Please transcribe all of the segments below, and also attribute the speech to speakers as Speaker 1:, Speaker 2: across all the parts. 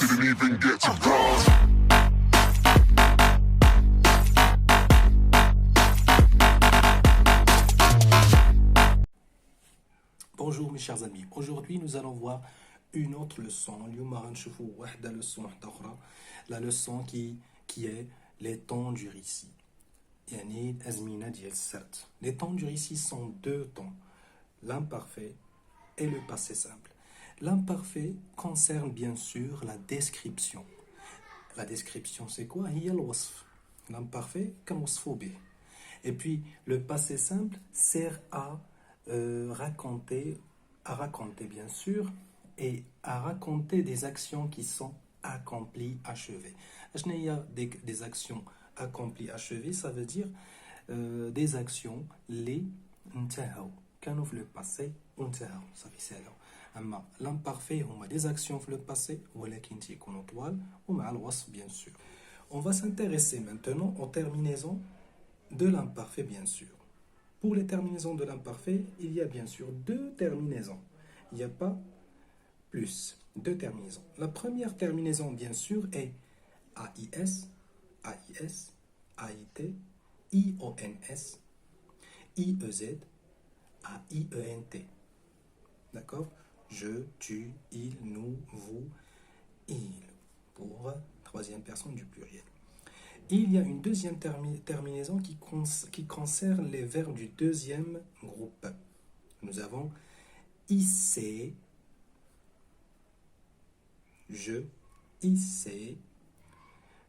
Speaker 1: didn't even get to cross.
Speaker 2: Bonjour mes chers amis, aujourd'hui nous allons voir une autre leçon. اليوم غنشوفوا واحدة leçon واحدة أخرى. La leçon qui est les temps du récit. يعني الأزمنة ديال السرد. Les temps du récit sont deux temps, l'imparfait et le passé simple. L'imparfait concerne bien sûr la description. La description c'est quoi? هي الوصف. L'imparfait كنوصفو به. Et puis le passé simple sert à raconter bien sûr, et à raconter des actions qui sont accomplies, achevées. Il y a des actions accomplies, achevées, ça veut dire des actions les انتهوا كانوا في le passé انتهوا صافي سالوا. اما l'imparfait هما des actions في le passé ولكن تيكونوا طوال ومع الوصف bien sûr. On va s'intéresser maintenant aux terminaisons de l'imparfait bien sûr. Pour les terminaisons de l'imparfait, il y a bien sûr deux terminaisons. Il n'y a pas plus. Deux terminaisons. La première terminaison, bien sûr, est AIS, AIS, AIT, IONS, IEZ, AIENT. D'accord? Je, tu, il, nous, vous, il. Pour troisième personne du pluriel. Il y a une deuxième terminaison qui concerne les verbes du deuxième groupe. Nous avons IC, je, IC,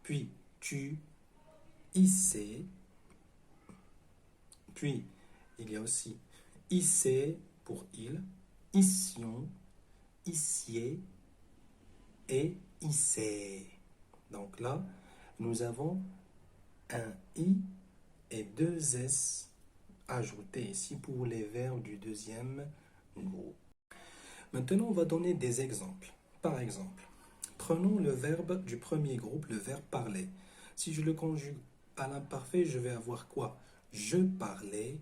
Speaker 2: puis tu, IC, puis il y a aussi IC pour il, ission, issier et IC. Donc là, nous avons un I et deux S ajoutés ici pour les verbes du deuxième groupe. Maintenant, on va donner des exemples. Par exemple, prenons le verbe du premier groupe, le verbe parler. Si je le conjugue à l'imparfait, je vais avoir quoi? Je parlais,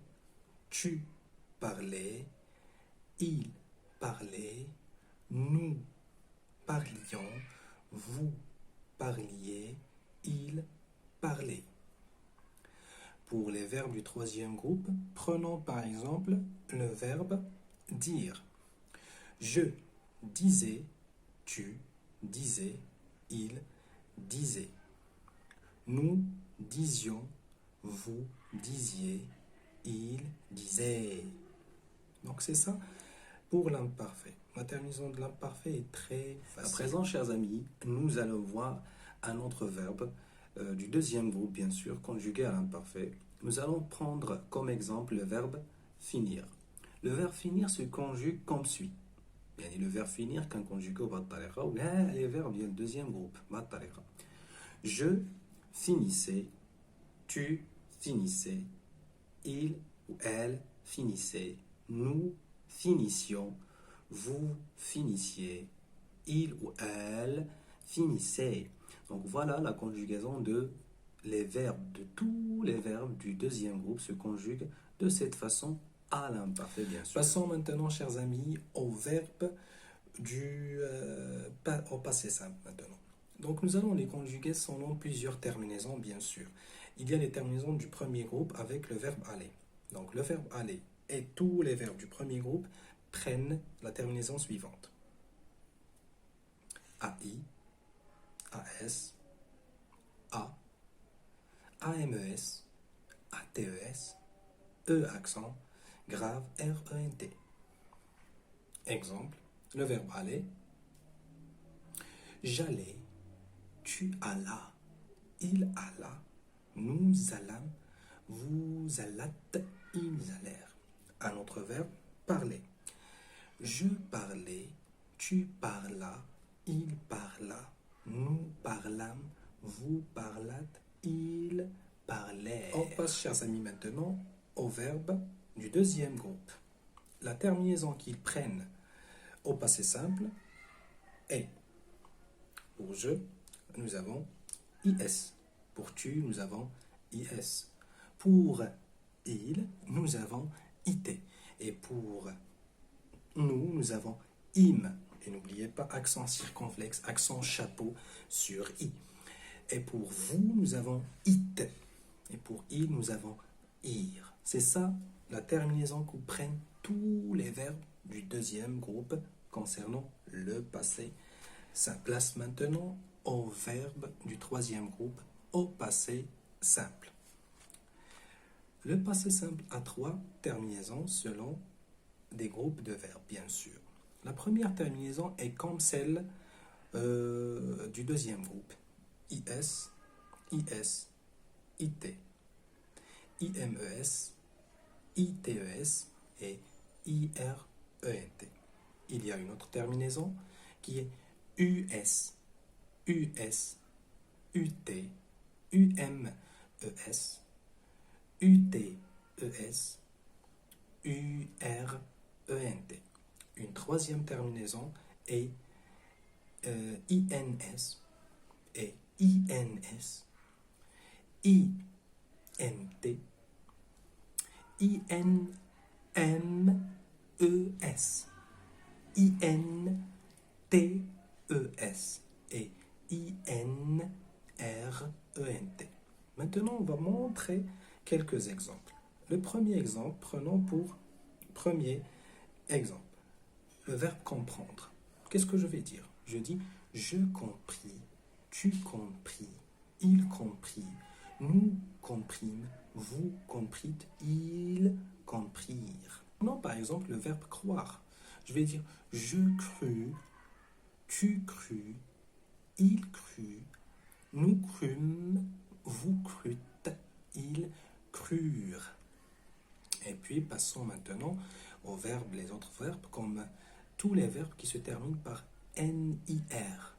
Speaker 2: tu parlais, il parlait, nous parlions, vous parliez, il parlait. Pour les verbes du troisième groupe, prenons par exemple le verbe dire. Je disais, tu disais, il disait. Nous disions, vous disiez, il disait. Donc c'est ça pour l'imparfait. La terminaison de l'imparfait est très facile. À présent, chers amis, nous allons voir un autre verbe du deuxième groupe, bien sûr, conjugué à l'imparfait. Nous allons prendre comme exemple le verbe finir. Le verbe finir se conjugue comme suit. Le verbe finir quand conjugué au battareka ou les verbes du deuxième groupe, battareka. Je finissais, tu finissais, il ou elle finissait, nous finissions, vous finissiez, il ou elle finissait. Donc voilà la conjugaison de les verbes, de tous les verbes du deuxième groupe se conjuguent de cette façon à l'imparfait, bien sûr. Passons maintenant, chers amis, au verbe au passé simple maintenant. Donc nous allons les conjuguer selon plusieurs terminaisons, bien sûr. Il y a les terminaisons du premier groupe avec le verbe aller. Donc le verbe aller et tous les verbes du premier groupe prennent la terminaison suivante. AI, AS, A, AMES, ATES, E accent, grave, RENT. Exemple, le verbe aller. J'allais, tu allas, il alla, nous allâmes, vous allâtes, ils allèrent. Un autre verbe, parler. Je parlais, tu parlas, il parla, nous parlâmes, vous parlâtes, ils parlaient. On passe, chers amis, maintenant au verbe du deuxième groupe. La terminaison qu'ils prennent au passé simple est pour je, nous avons IS. Pour tu, nous avons IS. Pour il, nous avons IT. Et pour nous avons IM. Et n'oubliez N'oubliez pas accent circonflexe, accent chapeau sur I. Et pour vous, nous avons it. Et pour il, nous avons ir. C'est ça la terminaison que prennent tous les verbes du deuxième groupe concernant le passé. Ça place maintenant au verbe du troisième groupe, au passé simple. Le passé simple a 3 terminaisons selon des groupes de verbes, bien sûr. La première terminaison est comme celle du deuxième groupe. IS, IS, IT, IMES, ITES et IRENT. Il y a une autre terminaison qui est US, US, UT, UMES, UTES, URENT. Une troisième terminaison est INS et INS, INT, INMES, INTES et INRENT. Maintenant, on va montrer quelques exemples. Le premier exemple, prenons pour premier exemple le verbe comprendre. Qu'est-ce que je vais dire? Je dis je compris, tu compris, il comprit, nous comprîmes, vous comprîtes, ils comprirent. Non, par exemple, le verbe croire. Je vais dire je crus, tu crus, il crut, nous crûmes, vous crûtes, ils crurent. Et puis, passons maintenant aux verbes, les autres verbes, comme tous les verbes qui se terminent par NIR,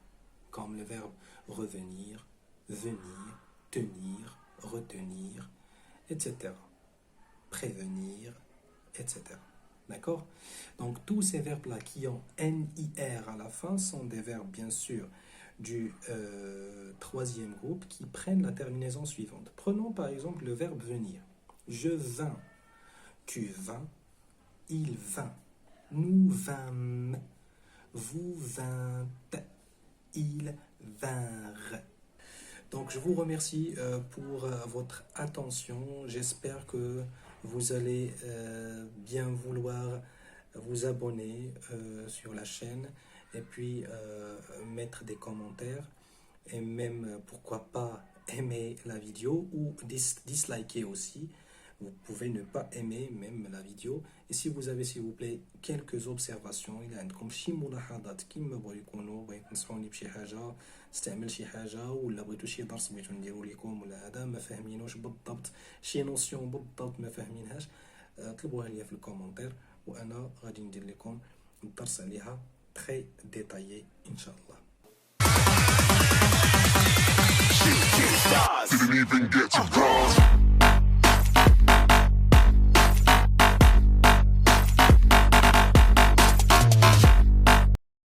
Speaker 2: comme le verbe revenir, venir, tenir, retenir, etc. Prévenir, etc. D'accord? Donc, tous ces verbes-là qui ont NIR à la fin sont des verbes, bien sûr, du troisième groupe qui prennent la terminaison suivante. Prenons par exemple le verbe venir. Je vins, tu vins, il vint, nous vînmes, vous vîntes, ils vinrent. Donc je vous remercie pour votre attention. J'espère que vous allez bien vouloir vous abonner sur la chaîne et puis mettre des commentaires et même pourquoi pas aimer la vidéo ou disliker aussi. Vous pouvez ne pas aimer même la vidéo. Et si vous avez, s'il vous plaît, quelques observations, il y a عندكم شي ملاحظات كيما بغيو يكونوا بغيتو تنصحوني بشي حاجه استعمل شي حاجه ولا بغيتو شي درس بغيتو نديرو لكم ولا هذا ما فاهمينوش بالضبط شي نوسيون بالضبط ما فاهمينهاش طلبوها لي في الكومنتير وانا غادي ندير لكم الدرس عليها تري ديتايي ان شاء الله.
Speaker 1: Didn't even get to bronze.